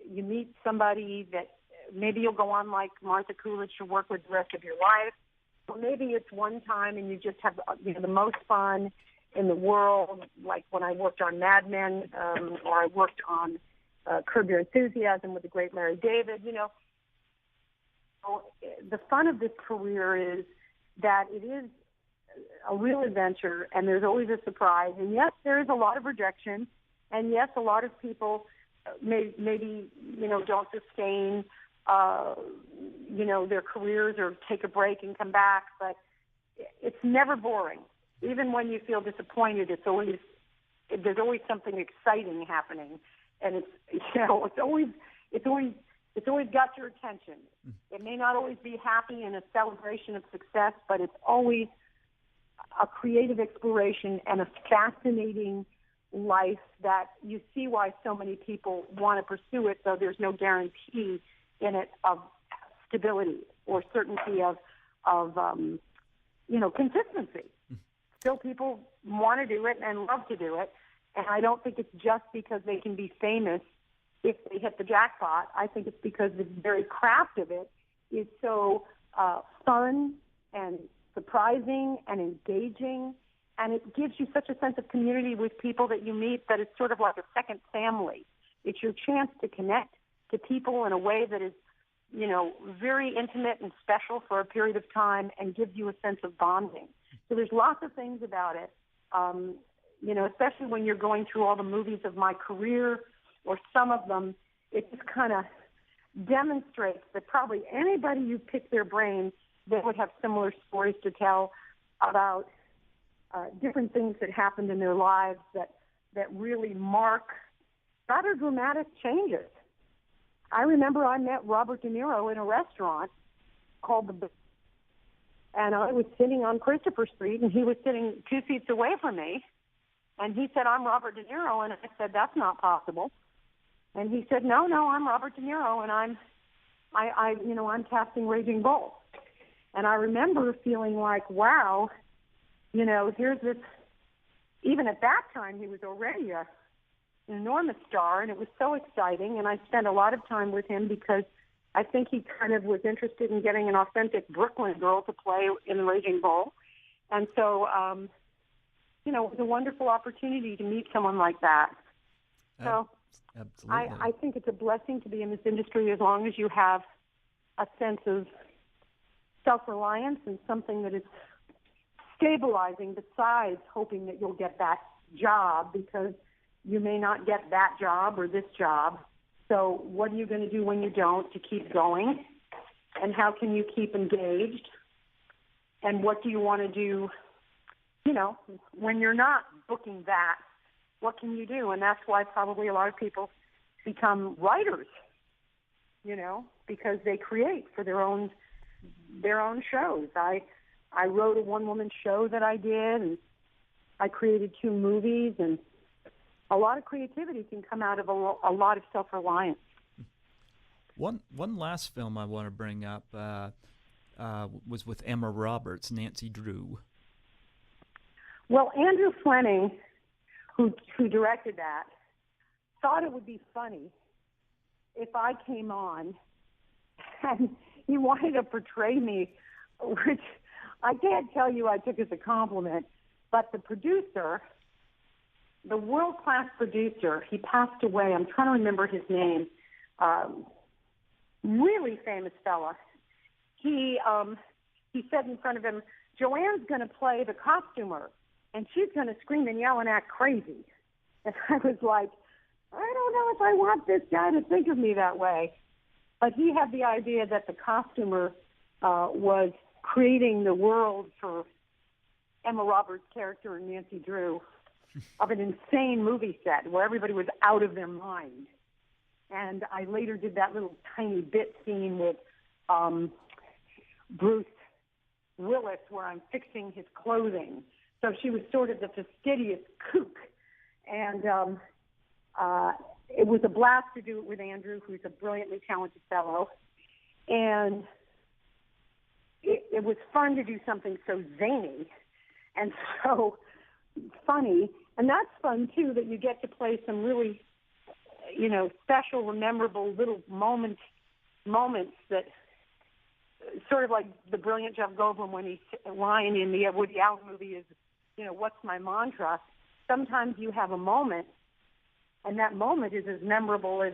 You meet somebody that maybe you'll go on like Martha Coolidge to work with the rest of your life. Or maybe it's one time and you just have the most fun in the world, like when I worked on Mad Men, or I worked on Curb Your Enthusiasm with the great Larry David. So the fun of this career is that it is a real adventure, and there's always a surprise. And yes, there is a lot of rejection, and yes, a lot of people maybe don't sustain their careers or take a break and come back. But it's never boring. Even when you feel disappointed, there's always something exciting happening, and it's always got your attention. It may not always be happy and a celebration of success, but it's always a creative exploration and a fascinating life that you see why so many people want to pursue it, though there's no guarantee in it of stability or certainty of consistency. Still, people want to do it and love to do it, and I don't think it's just because they can be famous if they hit the jackpot. I think it's because the very craft of it is so fun and surprising and engaging, and it gives you such a sense of community with people that you meet that it's sort of like a second family. It's your chance to connect to people in a way that is, very intimate and special for a period of time and gives you a sense of bonding. So there's lots of things about it, especially when you're going through all the movies of my career, or some of them, it just kind of demonstrates that probably anybody you pick their brain, they would have similar stories to tell about different things that happened in their lives that really mark rather dramatic changes. I remember I met Robert De Niro in a restaurant called the, and I was sitting on Christopher Street, and he was sitting 2 seats away from me, and he said, "I'm Robert De Niro," and I said, "That's not possible." And he said, No, I'm Robert De Niro, and I'm casting Raging Bull." And I remember feeling like, wow, here's this. Even at that time, he was already an enormous star, and it was so exciting. And I spent a lot of time with him because I think he kind of was interested in getting an authentic Brooklyn girl to play in Raging Bull. And so, it was a wonderful opportunity to meet someone like that. So Absolutely. I think it's a blessing to be in this industry as long as you have a sense of self-reliance and something that is stabilizing besides hoping that you'll get that job, because you may not get that job or this job. So what are you going to do when you don't to keep going? And how can you keep engaged? And what do you want to do, when you're not booking that? What can you do? And that's why probably a lot of people become writers, because they create for their own shows. I wrote a one-woman show that I did, and I created 2 movies, and a lot of creativity can come out of a lot of self-reliance. One last film I want to bring up was with Emma Roberts, Nancy Drew. Well, Andrew Fleming, who directed that, thought it would be funny if I came on, and he wanted to portray me, which I can't tell you I took as a compliment, but the producer, the world-class producer, he passed away. I'm trying to remember his name. Really famous fella. He said in front of him, "Joanne's going to play the costumer, and she's going to scream and yell and act crazy." And I was like, I don't know if I want this guy to think of me that way. But he had the idea that the costumer was creating the world for Emma Roberts' character in Nancy Drew of an insane movie set where everybody was out of their mind. And I later did that little tiny bit scene with Bruce Willis where I'm fixing his clothing. So she was sort of the fastidious kook. And it was a blast to do it with Andrew, who's a brilliantly talented fellow. And it was fun to do something so zany and so funny. And that's fun, too, that you get to play some really, special, memorable little moments that, sort of like the brilliant Jeff Goldblum when he's line in the Woody Allen movie is, what's my mantra? Sometimes you have a moment, and that moment is as memorable as,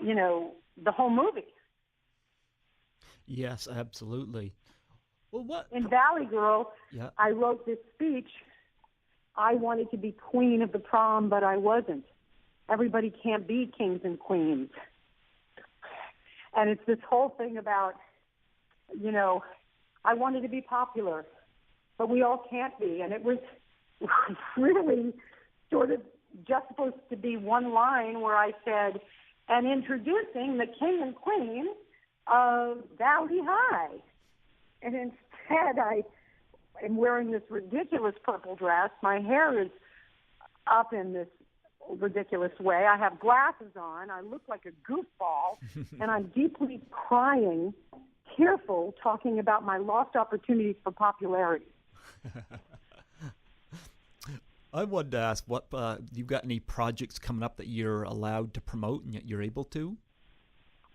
the whole movie. Yes, absolutely. Well, what? In Valley Girl, Yeah. I wrote this speech. I wanted to be queen of the prom, but I wasn't. Everybody can't be kings and queens. And it's this whole thing about, I wanted to be popular, but we all can't be. And it was really sort of just supposed to be one line where I said, and introducing the king and queen of Valley High. And instead I am wearing this ridiculous purple dress. My hair is up in this ridiculous way. I have glasses on. I look like a goofball. And I'm deeply crying, tearful, talking about my lost opportunities for popularity. I wanted to ask, what you got any projects coming up that you're allowed to promote and yet you're able to?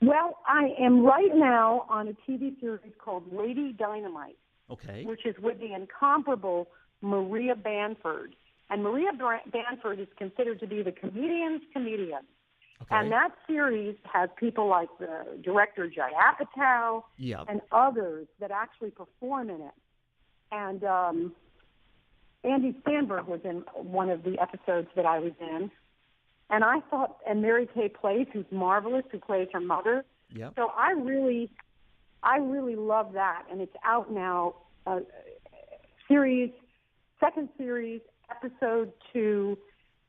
Well, I am right now on a TV series called Lady Dynamite, Okay. which is with the incomparable Maria Bamford. And Maria Bamford is considered to be the comedian's comedian. Okay. And that series has people like the director Judd Apatow Yeah. and others that actually perform in it. And Andy Samberg was in one of the episodes that I was in. And I thought, and Mary Kay Place, who's marvelous, who plays her mother. Yeah. So I really love that. And it's out now, second series, episode 2,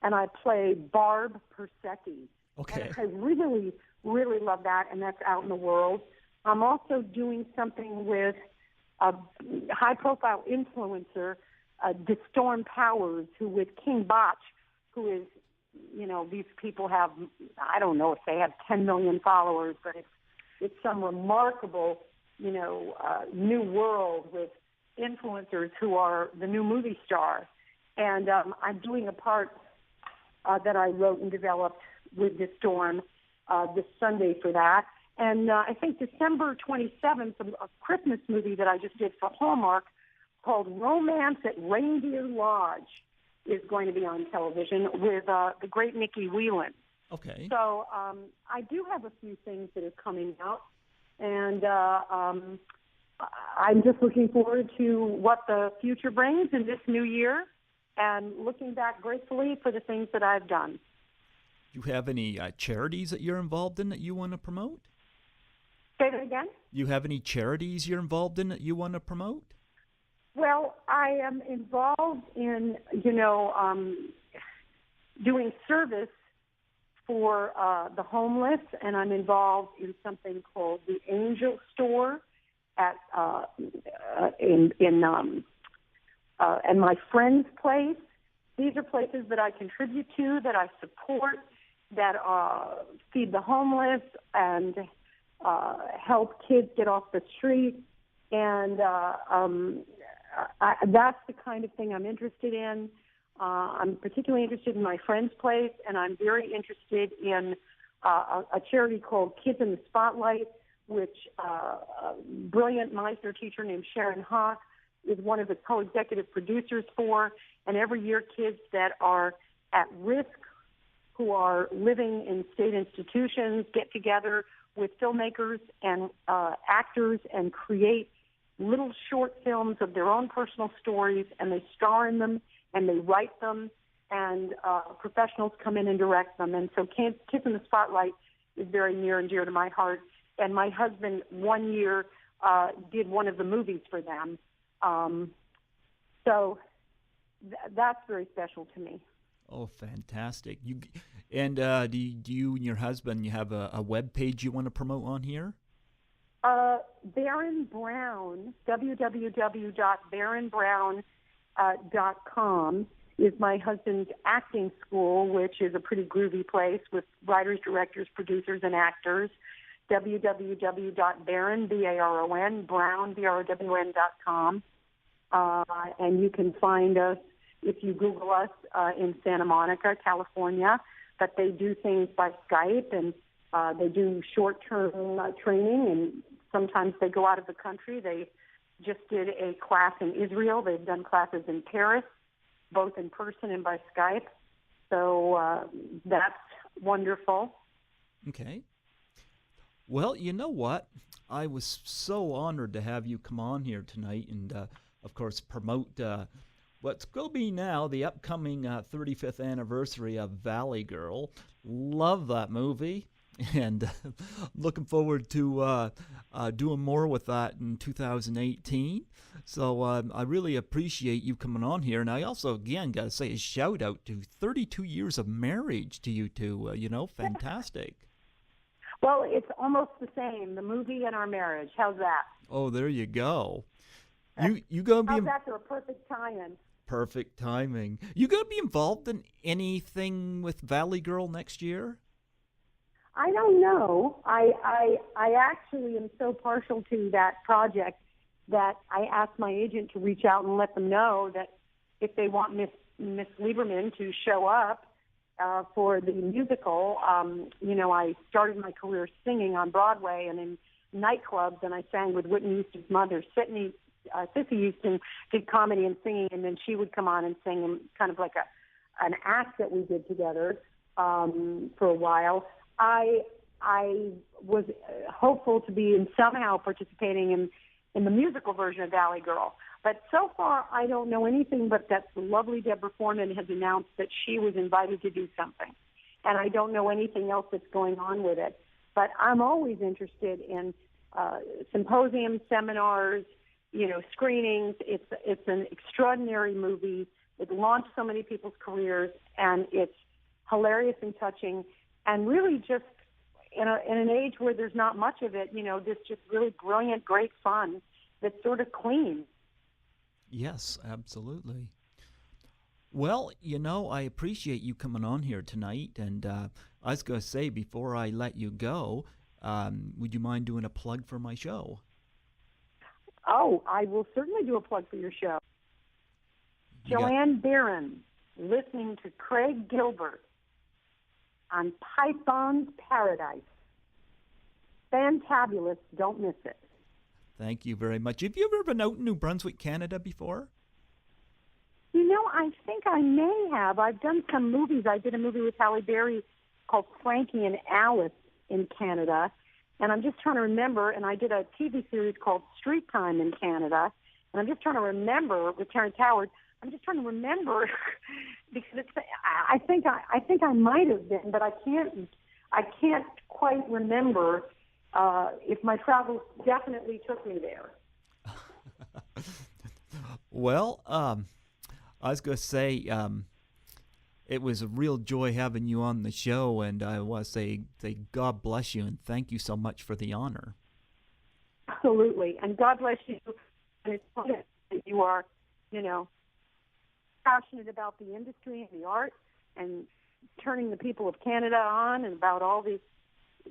and I play Barb Persecki. Okay. And I really, really love that, and that's out in the world. I'm also doing something with a high-profile influencer, DeStorm Powers, who with King Botch, who is, these people have, I don't know if they have 10 million followers, but it's some remarkable, new world with influencers who are the new movie star. And I'm doing a part that I wrote and developed with DeStorm this Sunday for that. And I think December 27th, a Christmas movie that I just did for Hallmark called Romance at Reindeer Lodge is going to be on television with the great Nikki Whelan. Okay. So I do have a few things that are coming out, and I'm just looking forward to what the future brings in this new year and looking back gratefully for the things that I've done. Do you have any charities that you're involved in that you want to promote? Say that again? You have any charities you're involved in that you want to promote? Well, I am involved in, doing service for the homeless, and I'm involved in something called the Angel Store at my friend's place. These are places that I contribute to, that I support, that feed the homeless and help kids get off the street. And that's the kind of thing I'm interested in. I'm particularly interested in my friend's place, and I'm very interested in a charity called Kids in the Spotlight, which a brilliant Meisner teacher named Sharon Hawk is one of the co-executive producers for. And every year kids that are at risk, who are living in state institutions, get together with filmmakers and actors and create little short films of their own personal stories, and they star in them, and they write them, and professionals come in and direct them. And so Kids in the Spotlight is very near and dear to my heart. And my husband, one year, did one of the movies for them. So that's very special to me. Oh, fantastic. Do you and your husband, you have a web page you want to promote on here? Baron Brown, www.baronbrown.com is my husband's acting school, which is a pretty groovy place with writers, directors, producers, and actors. www.baron, B-A-R-O-N, Brown, B-R-O-W-N.com. And you can find us if you Google us in Santa Monica, California. But they do things by Skype, and they do short-term training and Sometimes they go out of the country. They just did a class in Israel. They've done classes in Paris, both in person and by Skype. So that's wonderful. Okay. Well, you know what? I was so honored to have you come on here tonight and, of course, promote what's going to be now the upcoming 35th anniversary of Valley Girl. Love that movie, and looking forward to doing more with that in 2018. So I really appreciate you coming on here, and I also, again, got to say a shout-out to 32 years of marriage to you two. Fantastic. Well, it's almost the same, the movie and our marriage. How's that? Oh, there you go. You gonna be How's that for a perfect tie-in? Perfect timing. You gonna be involved in anything with Valley Girl next year? I don't know. I actually am so partial to that project that I asked my agent to reach out and let them know that if they want Miss Lieberman to show up for the musical, I started my career singing on Broadway and in nightclubs, and I sang with Whitney Houston's mother, Sissy Houston, did comedy and singing, and then she would come on and sing, and kind of like an act that we did together for a while. I was hopeful to be somehow participating in the musical version of Valley Girl. But so far, I don't know anything but that the lovely Deborah Foreman has announced that she was invited to do something. And I don't know anything else that's going on with it. But I'm always interested in symposiums, seminars, screenings. It's an extraordinary movie. It launched so many people's careers, and it's hilarious and touching, and really just in an age where there's not much of it, this just really brilliant, great fun that's sort of clean. Yes, absolutely. Well, I appreciate you coming on here tonight, and I was going to say, before I let you go, would you mind doing a plug for my show? Oh, I will certainly do a plug for your show. Joanne Baron, listening to Craig Gilbert on Python's Paradise. Fantabulous. Don't miss it. Thank you very much. Have you ever been out in New Brunswick, Canada before? I think I may have. I've done some movies. I did a movie with Halle Berry called Frankie and Alice in Canada. And I'm just trying to remember, and I did a TV series called Street Time in Canada. And I'm just trying to remember with Terrence Howard. I'm just trying to remember because I think I might have been, but I can't quite remember if my travels definitely took me there. Well, I was going to say it was a real joy having you on the show, and I want to say God bless you and thank you so much for the honor. Absolutely, and God bless you. And it's funny that you are, passionate about the industry and the art and turning the people of Canada on and about all these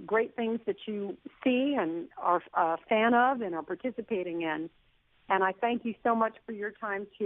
great things that you see and are a fan of and are participating in. And I thank you so much for your time, too.